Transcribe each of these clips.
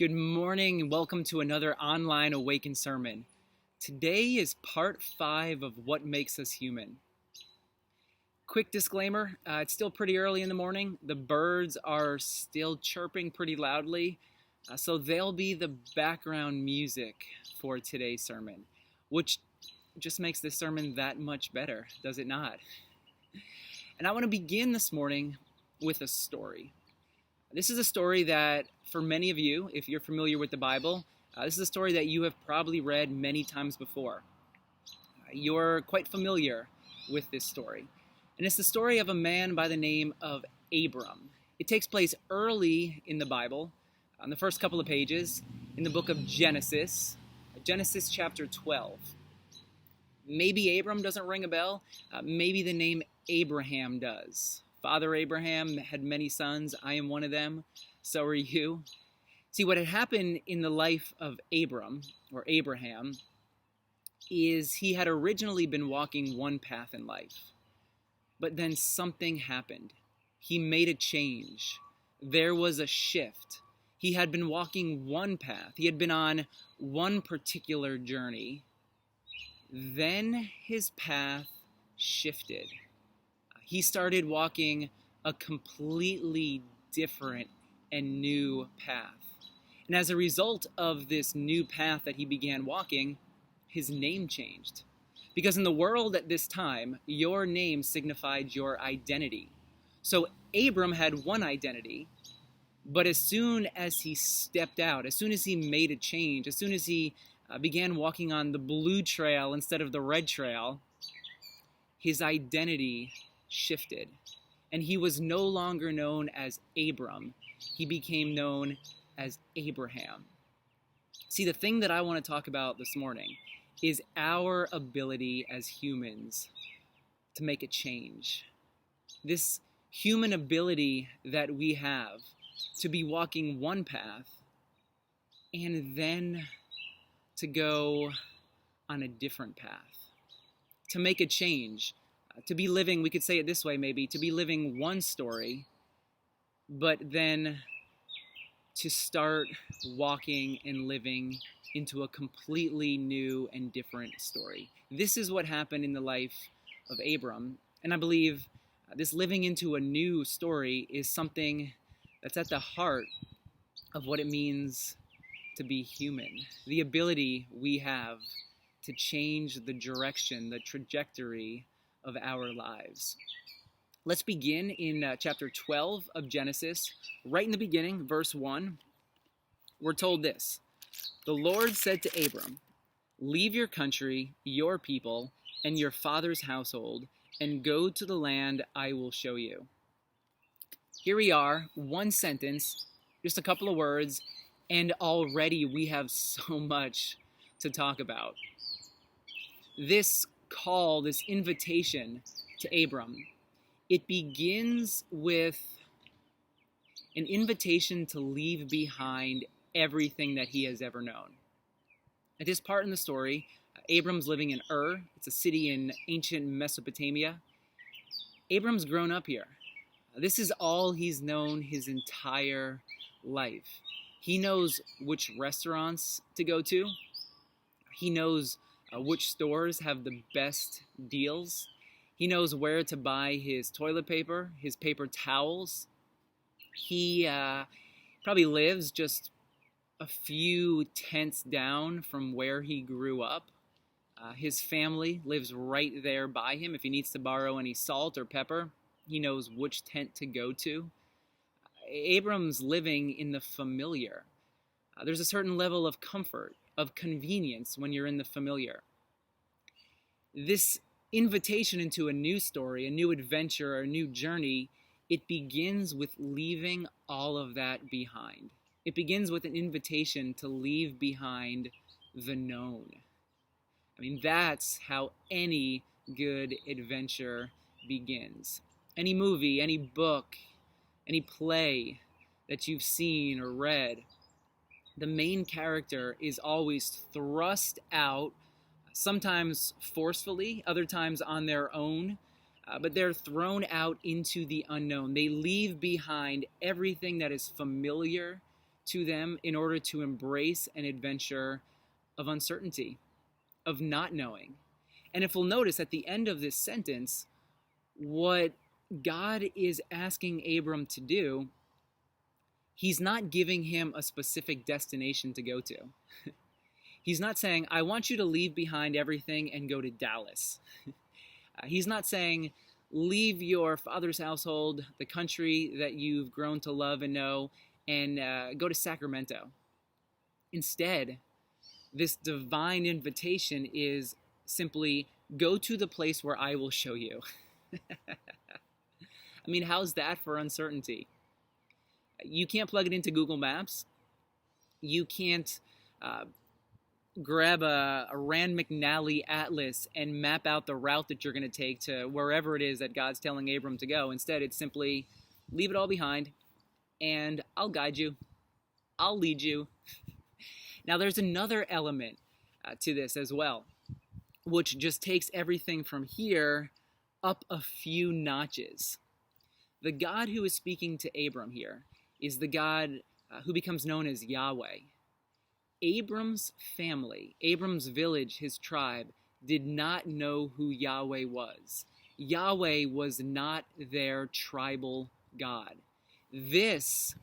Good morning and welcome to another online Awaken sermon. Today is part 5 of What Makes Us Human. Quick disclaimer, it's still pretty early in the morning. The birds are still chirping pretty loudly, so they'll be the background music for today's sermon, which just makes this sermon that much better, does it not? And I want to begin this morning with a story. This is a story that, for many of you, if you're familiar with the Bible, this is a story that you have probably read many times before. You're quite familiar with this story. And it's the story of a man by the name of Abram. It takes place early in the Bible, on the first couple of pages, in the book of Genesis chapter 12. Maybe Abram doesn't ring a bell. Maybe the name Abraham does. Father Abraham had many sons. I am one of them. So are you. See, what had happened in the life of Abram, or Abraham, is he had originally been walking one path in life. But then something happened. He made a change. There was a shift. He had been walking one path. He had been on one particular journey. Then his path shifted. He started walking a completely different and new path. And as a result of this new path that he began walking, his name changed. Because in the world at this time, your name signified your identity. So Abram had one identity, but as soon as he stepped out, as soon as he made a change, as soon as he began walking on the blue trail instead of the red trail, his identity shifted, and he was no longer known as Abram. He became known as Abraham. See, the thing that I want to talk about this morning is our ability as humans to make a change. This human ability that we have to be walking one path and then to go on a different path, to make a change. To be living, we could say it this way maybe, to be living one story, but then to start walking and living into a completely new and different story. This is what happened in the life of Abram, and I believe this living into a new story is something that's at the heart of what it means to be human. The ability we have to change the direction, the trajectory of our lives. Let's begin in chapter 12 of Genesis. Right in the beginning, verse 1, we're told this. The Lord said to Abram, "Leave your country, your people, and your father's household, and go to the land I will show you." Here we are, one sentence, just a couple of words, and already we have so much to talk about. This call, this invitation to Abram, it begins with an invitation to leave behind everything that he has ever known. At this part in the story, Abram's living in Ur. It's a city in ancient Mesopotamia. Abram's grown up here. This is all he's known his entire life. He knows which restaurants to go to. He knows which stores have the best deals. He knows where to buy his toilet paper, his paper towels. He probably lives just a few tents down from where he grew up. His family lives right there by him. If he needs to borrow any salt or pepper, he knows which tent to go to. Abram's living in the familiar. There's a certain level of comfort, of convenience when you're in the familiar. This invitation into a new story, a new adventure, a new journey, it begins with leaving all of that behind. It begins with an invitation to leave behind the known. I mean, that's how any good adventure begins. Any movie, any book, any play that you've seen or read, the main character is always thrust out, sometimes forcefully, other times on their own, but they're thrown out into the unknown. They leave behind everything that is familiar to them in order to embrace an adventure of uncertainty, of not knowing. And if we'll notice at the end of this sentence, what God is asking Abram to do, he's not giving him a specific destination to go to. He's not saying, I want you to leave behind everything and go to Dallas. He's not saying, leave your father's household, the country that you've grown to love and know, and go to Sacramento. Instead, this divine invitation is simply, go to the place where I will show you. I mean, how's that for uncertainty? You can't plug it into Google Maps. You can't grab a Rand McNally atlas and map out the route that you're going to take to wherever it is that God's telling Abram to go. Instead, it's simply, leave it all behind, and I'll guide you. I'll lead you. Now, there's another element to this as well, which just takes everything from here up a few notches. The God who is speaking to Abram here is the God who becomes known as Yahweh. Abram's family, Abram's village, his tribe, did not know who Yahweh was. Yahweh was not their tribal God. This,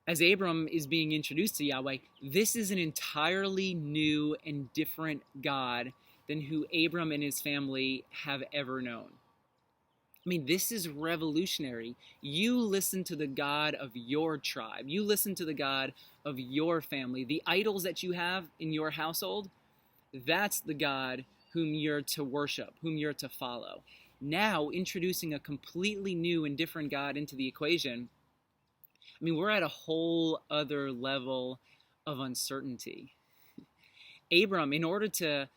as Abram is being introduced to Yahweh, this is an entirely new and different God than who Abram and his family have ever known. I mean, this is revolutionary. You listen to the God of your tribe. You listen to the God of your family. The idols that you have in your household, that's the God whom you're to worship, whom you're to follow. Now, introducing a completely new and different God into the equation, I mean, we're at a whole other level of uncertainty. Abram, in order to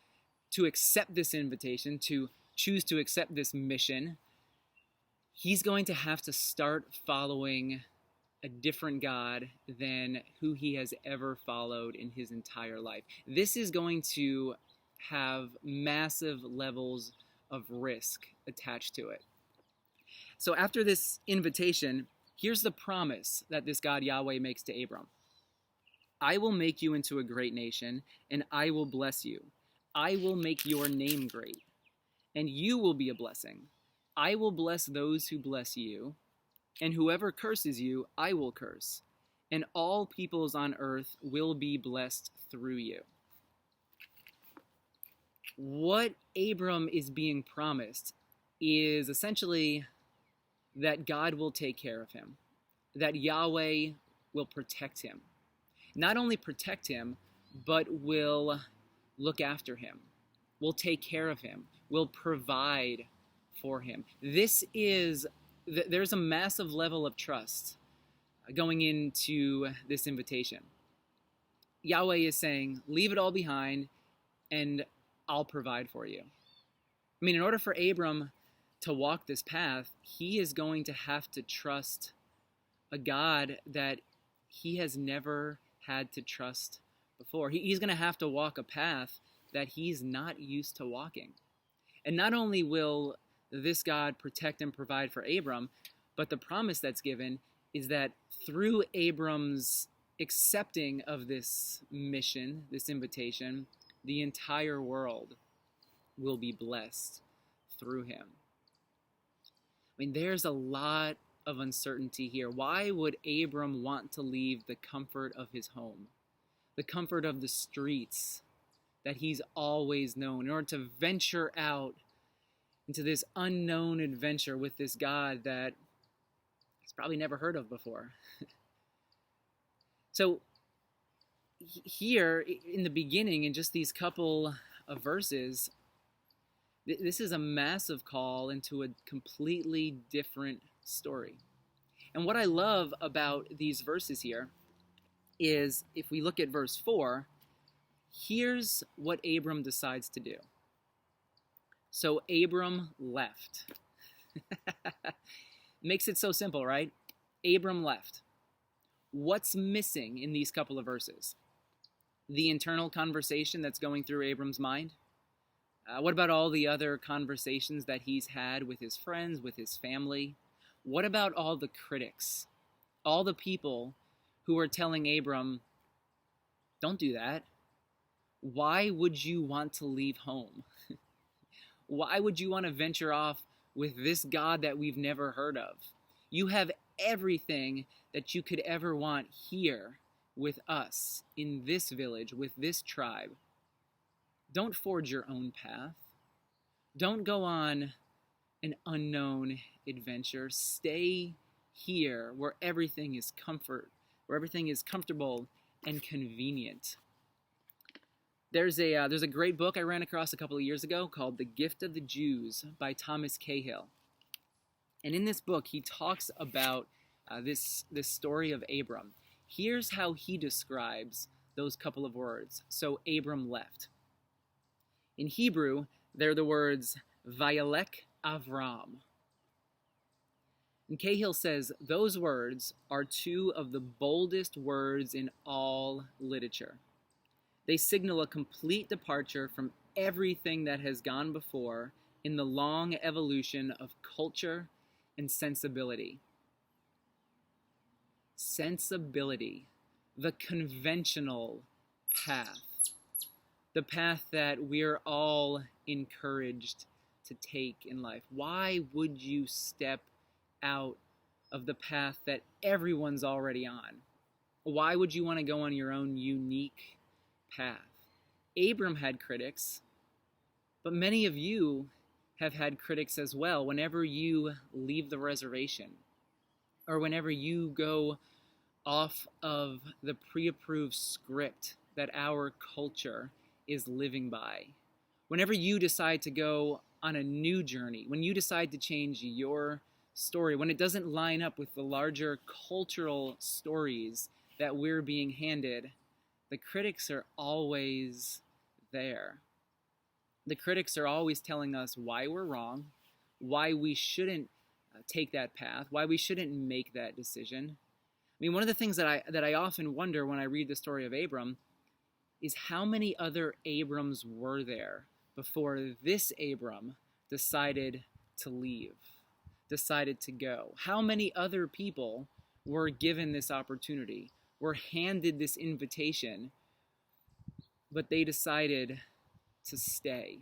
accept this invitation, to choose to accept this mission, he's going to have to start following a different God than who he has ever followed in his entire life. This is going to have massive levels of risk attached to it. So after this invitation, here's the promise that this God Yahweh makes to Abram. I will make you into a great nation, and I will bless you. I will make your name great, and you will be a blessing. I will bless those who bless you, and whoever curses you, I will curse, and all peoples on earth will be blessed through you. What Abram is being promised is essentially that God will take care of him, that Yahweh will protect him. Not only protect him, but will look after him, will take care of him, will provide for him. There's a massive level of trust going into this invitation. Yahweh is saying, leave it all behind and I'll provide for you. I mean, in order for Abram to walk this path, he is going to have to trust a God that he has never had to trust before. He's going to have to walk a path that he's not used to walking. And not only will this God protect and provide for Abram, but the promise that's given is that through Abram's accepting of this mission, this invitation, the entire world will be blessed through him. I mean, there's a lot of uncertainty here. Why would Abram want to leave the comfort of his home, the comfort of the streets that he's always known, in order to venture out into this unknown adventure with this God that he's probably never heard of before? So here in the beginning, in just these couple of verses, this is a massive call into a completely different story. And what I love about these verses here is, if we look at verse 4, here's what Abram decides to do. So Abram left. Makes it so simple, right? Abram left. What's missing in these couple of verses? The internal conversation that's going through Abram's mind. What about all the other conversations that he's had with his friends, with his family? What about all the critics, all the people who are telling Abram, don't do that. Why would you want to leave home? Why would you want to venture off with this God that we've never heard of? You have everything that you could ever want here with us, in this village, with this tribe. Don't forge your own path. Don't go on an unknown adventure. Stay here where everything is comfort, where everything is comfortable and convenient. There's a great book I ran across a couple of years ago called The Gift of the Jews by Thomas Cahill. And in this book, he talks about this story of Abram. Here's how he describes those couple of words. So Abram left. In Hebrew, they're the words Vayelech Avram. And Cahill says those words are two of the boldest words in all literature. They signal a complete departure from everything that has gone before in the long evolution of culture and sensibility. Sensibility, the conventional path, the path that we're all encouraged to take in life. Why would you step out of the path that everyone's already on? Why would you want to go on your own unique path? Abram had critics, but many of you have had critics as well whenever you leave the reservation or whenever you go off of the pre-approved script that our culture is living by. Whenever you decide to go on a new journey, when you decide to change your story, when it doesn't line up with the larger cultural stories that we're being handed, the critics are always there. The critics are always telling us why we're wrong, why we shouldn't take that path, why we shouldn't make that decision. I mean, one of the things that I often wonder when I read the story of Abram is how many other Abrams were there before this Abram decided to leave, decided to go? How many other people were given this opportunity, were handed this invitation, but they decided to stay?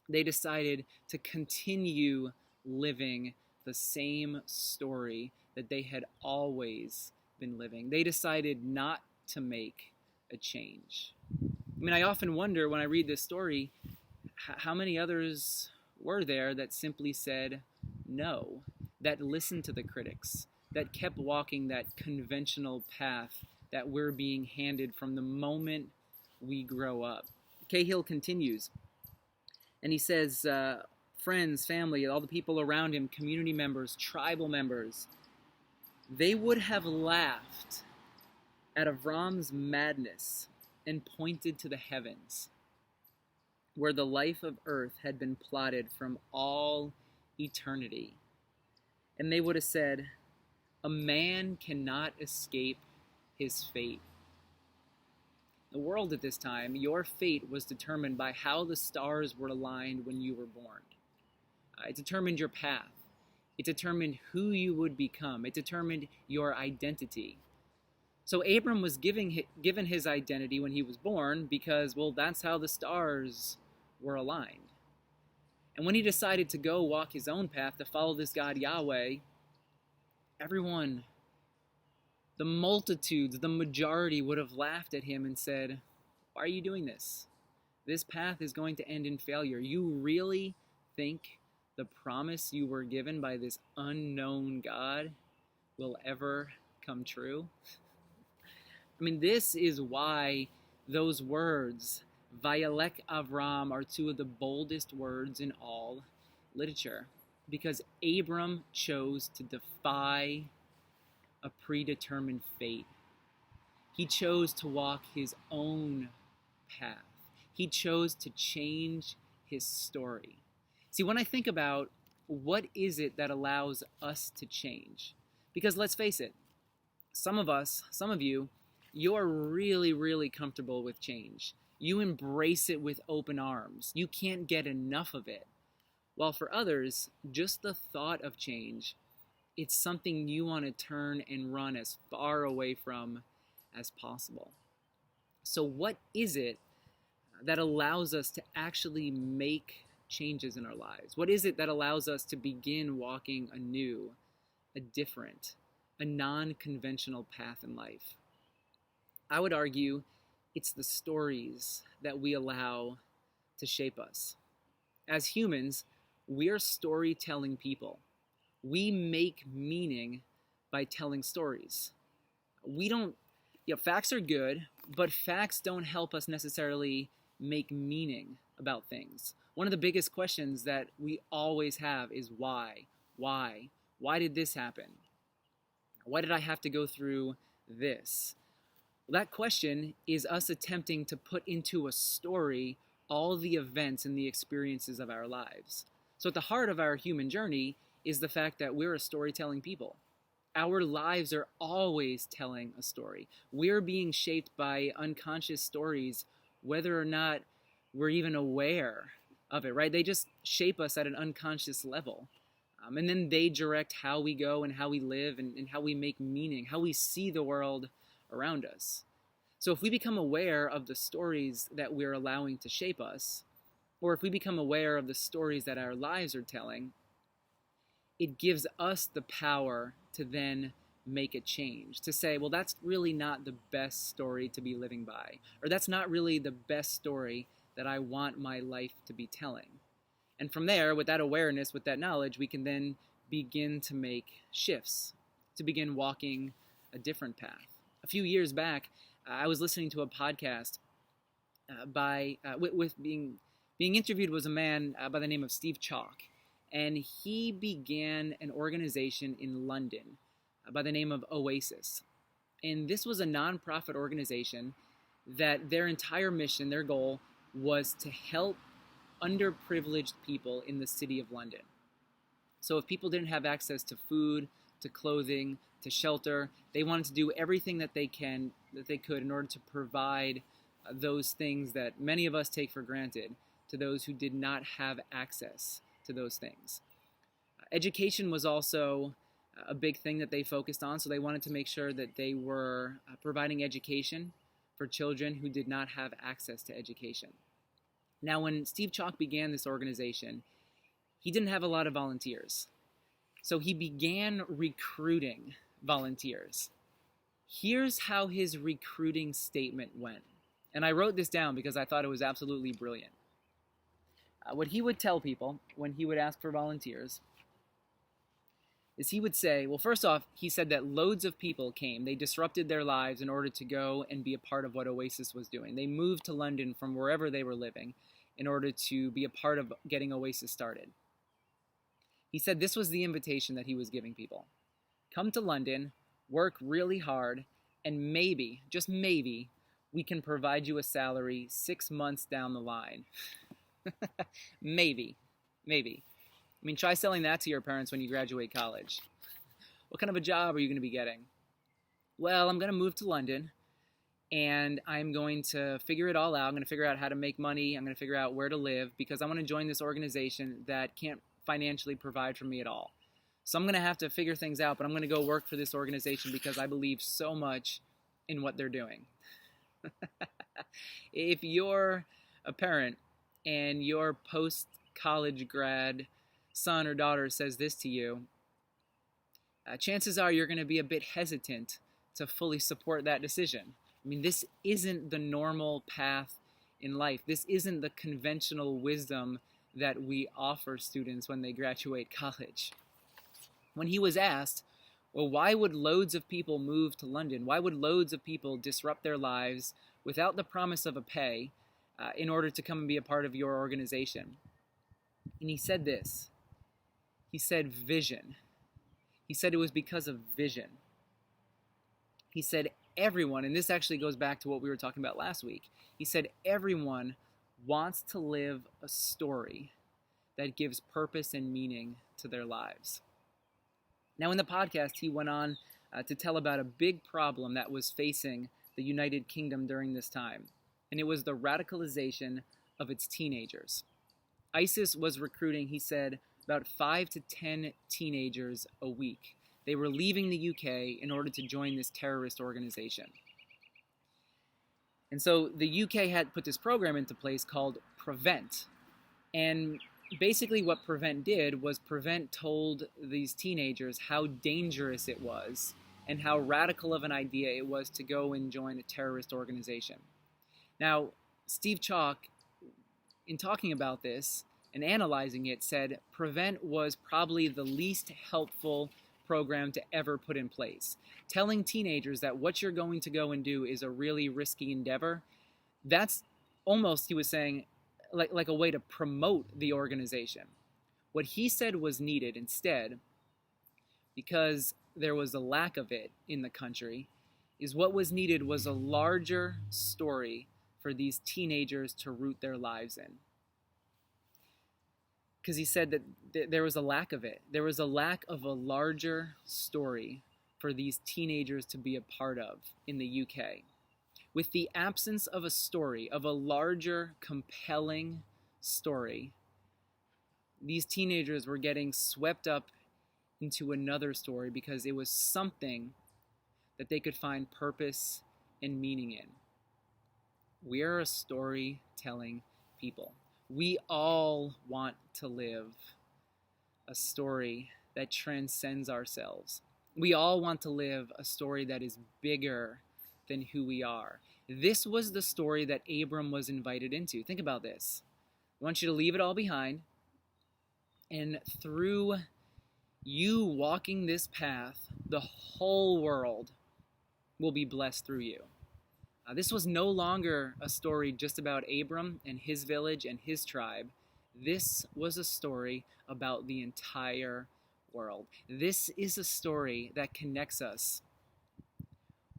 They decided to continue living the same story that they had always been living. They decided not to make a change. I mean, I often wonder when I read this story, how many others were there that simply said no, that listened to the critics, that kept walking that conventional path that we're being handed from the moment we grow up. Cahill continues, and he says, friends, family, all the people around him, community members, tribal members, they would have laughed at Avram's madness and pointed to the heavens, where the life of earth had been plotted from all eternity. And they would have said, a man cannot escape his fate. The world at this time, your fate was determined by how the stars were aligned when you were born. It determined your path. It determined who you would become. It determined your identity. So Abram was given his identity when he was born because, well, that's how the stars were aligned. And when he decided to go walk his own path to follow this God Yahweh, everyone, the multitudes, the majority would have laughed at him and said, why are you doing this? This path is going to end in failure. You really think the promise you were given by this unknown God will ever come true? I mean, this is why those words, Vayelech Avram, are two of the boldest words in all literature. Because Abram chose to defy a predetermined fate. He chose to walk his own path. He chose to change his story. See, when I think about what is it that allows us to change, because let's face it, some of you, you're really, really comfortable with change. You embrace it with open arms. You can't get enough of it. While for others, just the thought of change It's something you want to turn and run as far away from as possible. So what is it that allows us to actually make changes in our lives? What is it that allows us to begin walking a new, a different, a non-conventional path in life? I would argue it's the stories that we allow to shape us. As humans, we are storytelling people. We make meaning by telling stories. Facts are good, but facts don't help us necessarily make meaning about things. One of the biggest questions that we always have is why? Why? Why did this happen? Why did I have to go through this? Well, that question is us attempting to put into a story all the events and the experiences of our lives. So at the heart of our human journey is the fact that we're a storytelling people. Our lives are always telling a story. We're being shaped by unconscious stories, whether or not we're even aware of it, right? They just shape us at an unconscious level. And then they direct how we go and how we live and how we make meaning, how we see the world around us. So if we become aware of the stories that we're allowing to shape us, or if we become aware of the stories that our lives are telling, it gives us the power to then make a change, to say, well, that's really not the best story to be living by, or that's not really the best story that I want my life to be telling. And from there, with that awareness, with that knowledge, we can then begin to make shifts, to begin walking a different path. A few years back, I was listening to a podcast being interviewed was a man by the name of Steve Chalk, and he began an organization in London by the name of Oasis. And this was a nonprofit organization that their entire mission, their goal, was to help underprivileged people in the city of London. So if people didn't have access to food, to clothing, to shelter, they wanted to do everything that they could in order to provide those things that many of us take for granted to those who did not have access to those things. Education was also a big thing that they focused on, so they wanted to make sure that they were providing education for children who did not have access to education. Now, when Steve Chalk began this organization, he didn't have a lot of volunteers. So he began recruiting volunteers. Here's how his recruiting statement went. And I wrote this down because I thought it was absolutely brilliant. What he would tell people when he would ask for volunteers is he would say, well, first off, he said that loads of people came. They disrupted their lives in order to go and be a part of what Oasis was doing. They moved to London from wherever they were living in order to be a part of getting Oasis started. He said this was the invitation that he was giving people. Come to London, work really hard, and maybe, just maybe, we can provide you a salary 6 months down the line. Maybe. I mean, try selling that to your parents when you graduate college. What kind of a job are you going to be getting? Well, I'm going to move to London, and I'm going to figure it all out. I'm going to figure out how to make money. I'm going to figure out where to live because I want to join this organization that can't financially provide for me at all. So I'm going to have to figure things out, but I'm going to go work for this organization because I believe so much in what they're doing. If you're a parent and your post-college grad son or daughter says this to you, chances are you're going to be a bit hesitant to fully support that decision. I mean, this isn't the normal path in life. This isn't the conventional wisdom that we offer students when they graduate college. When he was asked, well, why would loads of people move to London? Why would loads of people disrupt their lives without the promise of a pay in order to come and be a part of your organization? And he said this. He said vision. He said it was because of vision. He said everyone, and this actually goes back to what we were talking about last week. He said everyone wants to live a story that gives purpose and meaning to their lives. Now in the podcast, he went on to tell about a big problem that was facing the United Kingdom during this time, and it was the radicalization of its teenagers. ISIS was recruiting, he said, about 5 to 10 teenagers a week. They were leaving the UK in order to join this terrorist organization. And so the UK had put this program into place called Prevent. And basically what Prevent did was Prevent told these teenagers how dangerous it was and how radical of an idea it was to go and join a terrorist organization. Now, Steve Chalk, in talking about this and analyzing it, said Prevent was probably the least helpful program to ever put in place. Telling teenagers that what you're going to go and do is a really risky endeavor, that's almost, he was saying, like a way to promote the organization. What he said was needed instead, because there was a lack of it in the country, is what was needed was a larger story for these teenagers to root their lives in. Because he said that there was a lack of it. There was a lack of a larger story for these teenagers to be a part of in the UK. With the absence of a story, of a larger, compelling story, these teenagers were getting swept up into another story because it was something that they could find purpose and meaning in. We are a storytelling people. We all want to live a story that transcends ourselves. We all want to live a story that is bigger than who we are. This was the story that Abram was invited into. Think about this. I want you to leave it all behind, and through you walking this path, the whole world will be blessed through you. This was no longer a story just about Abram and his village and his tribe. This was a story about the entire world. This is a story that connects us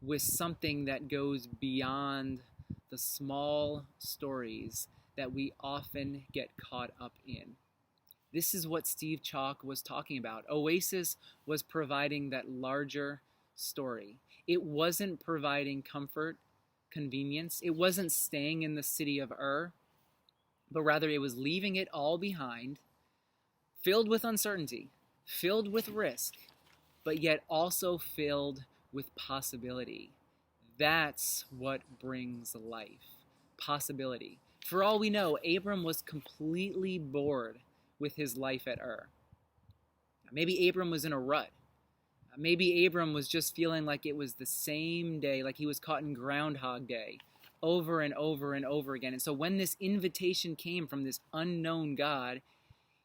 with something that goes beyond the small stories that we often get caught up in. This is what Steve Chalk was talking about. Oasis was providing that larger story. It wasn't providing comfort, convenience. It wasn't staying in the city of but rather it was leaving it all behind, filled with uncertainty, filled with risk, but yet also filled with possibility. That's what brings life. Possibility. For all we know, Abram was completely bored with his life at Maybe Abram was in a rut. Maybe Abram was just feeling like it was the same day, like he was caught in Groundhog Day, over and over and over again. And so when this invitation came from this unknown God,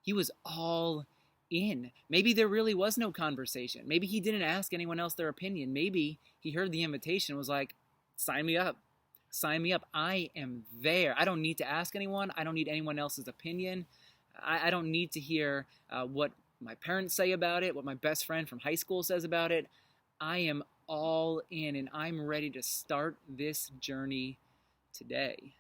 he was all in. Maybe there really was no conversation. Maybe he didn't ask anyone else their opinion. Maybe he heard the invitation and was like, sign me up. Sign me up. I am there. I don't need to ask anyone. I don't need anyone else's opinion. I don't need to hear what my parents say about it, what my best friend from high school says about it. I am all in, and I'm ready to start this journey today.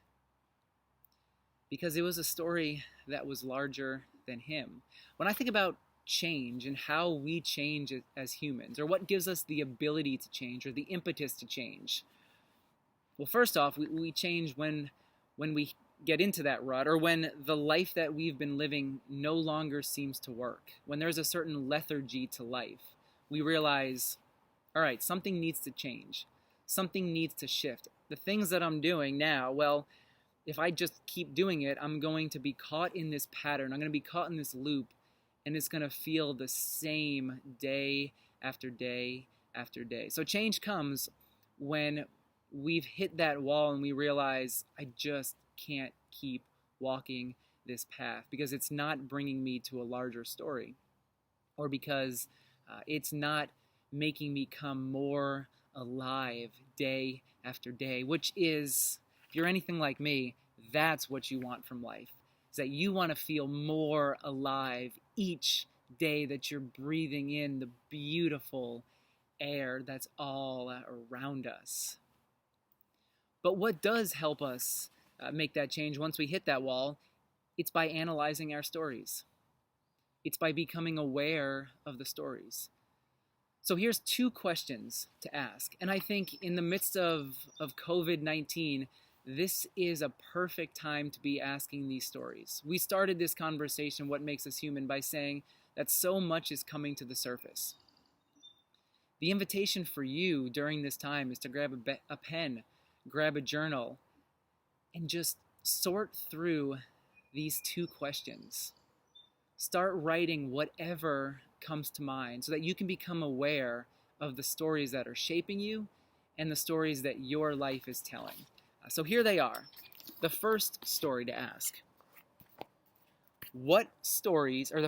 Because it was a story that was larger than him. When I think about change and how we change as humans, or what gives us the ability to change, or the impetus to change, well, first off, we change when we get into that rut, or when the life that we've been living no longer seems to work. When there's a certain lethargy to life, we realize, all right, something needs to change. Something needs to shift. The things that I'm doing now, well, if I just keep doing it, I'm going to be caught in this pattern. I'm going to be caught in this loop, and it's going to feel the same day after day after day. So change comes when we've hit that wall and we realize, I just can't keep walking this path because it's not bringing me to a larger story, or because it's not making me come more alive day after day, which is, if you're anything like me, that's what you want from life, is that you want to feel more alive each day that you're breathing in the beautiful air that's all around us. But what does help us make that change once we hit that wall? It's by analyzing our stories. It's by becoming aware of the stories. So here's 2 questions to ask. And I think in the midst of COVID-19, this is a perfect time to be asking these stories. We started this conversation, What Makes Us Human, by saying that so much is coming to the surface. The invitation for you during this time is to grab a pen, grab a journal, and just sort through these two questions. Start writing whatever comes to mind so that you can become aware of the stories that are shaping you and the stories that your life is telling. So here they are. The first story to ask. The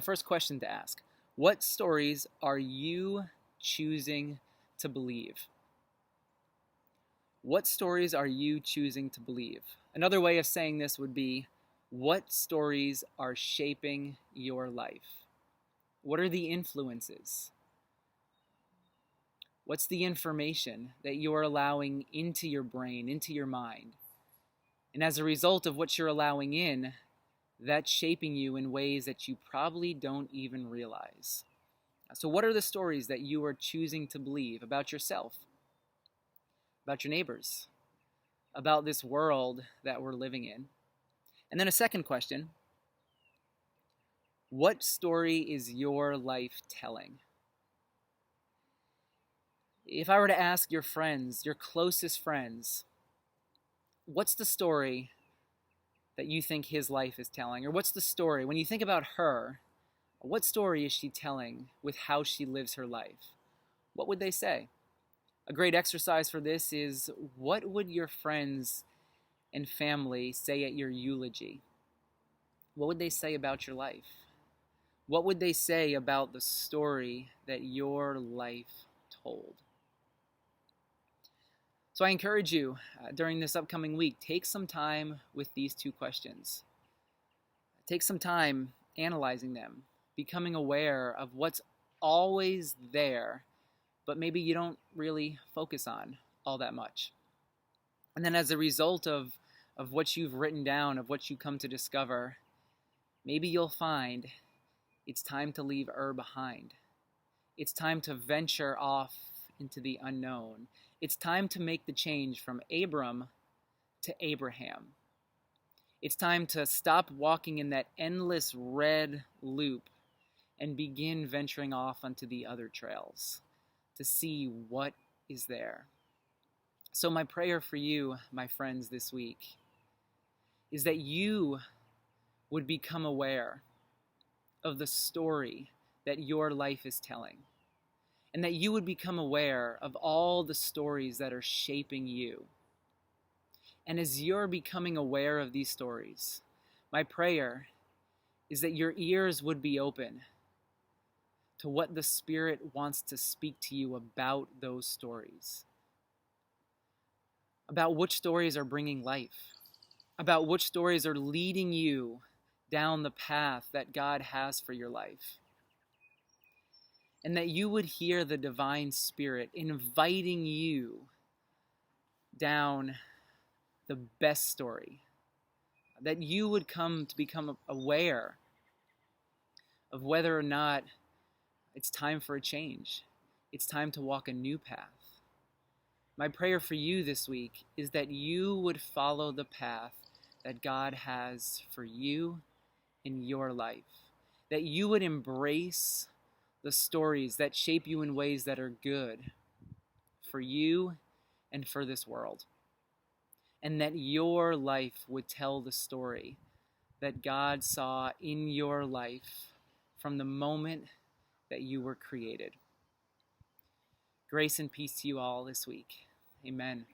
first question to ask, what stories are you choosing to believe? What stories are you choosing to believe? Another way of saying this would be, what stories are shaping your life? What are the influences? What's the information that you're allowing into your brain, into your mind? And as a result of what you're allowing in, that's shaping you in ways that you probably don't even realize. So what are the stories that you are choosing to believe about yourself, about your neighbors, about this world that we're living in? And then a second question, what story is your life telling? If I were to ask your friends, your closest friends, what's the story that you think his life is telling? Or what's the story, when you think about her, what story is she telling with how she lives her life? What would they say? A great exercise for this is, what would your friends and family say at your eulogy? What would they say about your life? What would they say about the story that your life told? So I encourage you, during this upcoming week, take some time with these two questions. Take some time analyzing them, becoming aware of what's always there, but maybe you don't really focus on all that much. And then as a result of what you've written down, of what you come to discover, maybe you'll find it's time to leave behind. It's time to venture off into the unknown. It's time to make the change from Abram to Abraham. It's time to stop walking in that endless red loop and begin venturing off onto the other trails to see what is there. So my prayer for you, my friends, this week is that you would become aware of the story that your life is telling, and that you would become aware of all the stories that are shaping you. And as you're becoming aware of these stories, my prayer is that your ears would be open to what the Spirit wants to speak to you about those stories, about which stories are bringing life, about which stories are leading you down the path that God has for your life. And that you would hear the divine Spirit inviting you down the best story. That you would come to become aware of whether or not it's time for a change. It's time to walk a new path. My prayer for you this week is that you would follow the path that God has for you in your life. That you would embrace the stories that shape you in ways that are good for you and for this world. And that your life would tell the story that God saw in your life from the moment that you were created. Grace and peace to you all this week. Amen.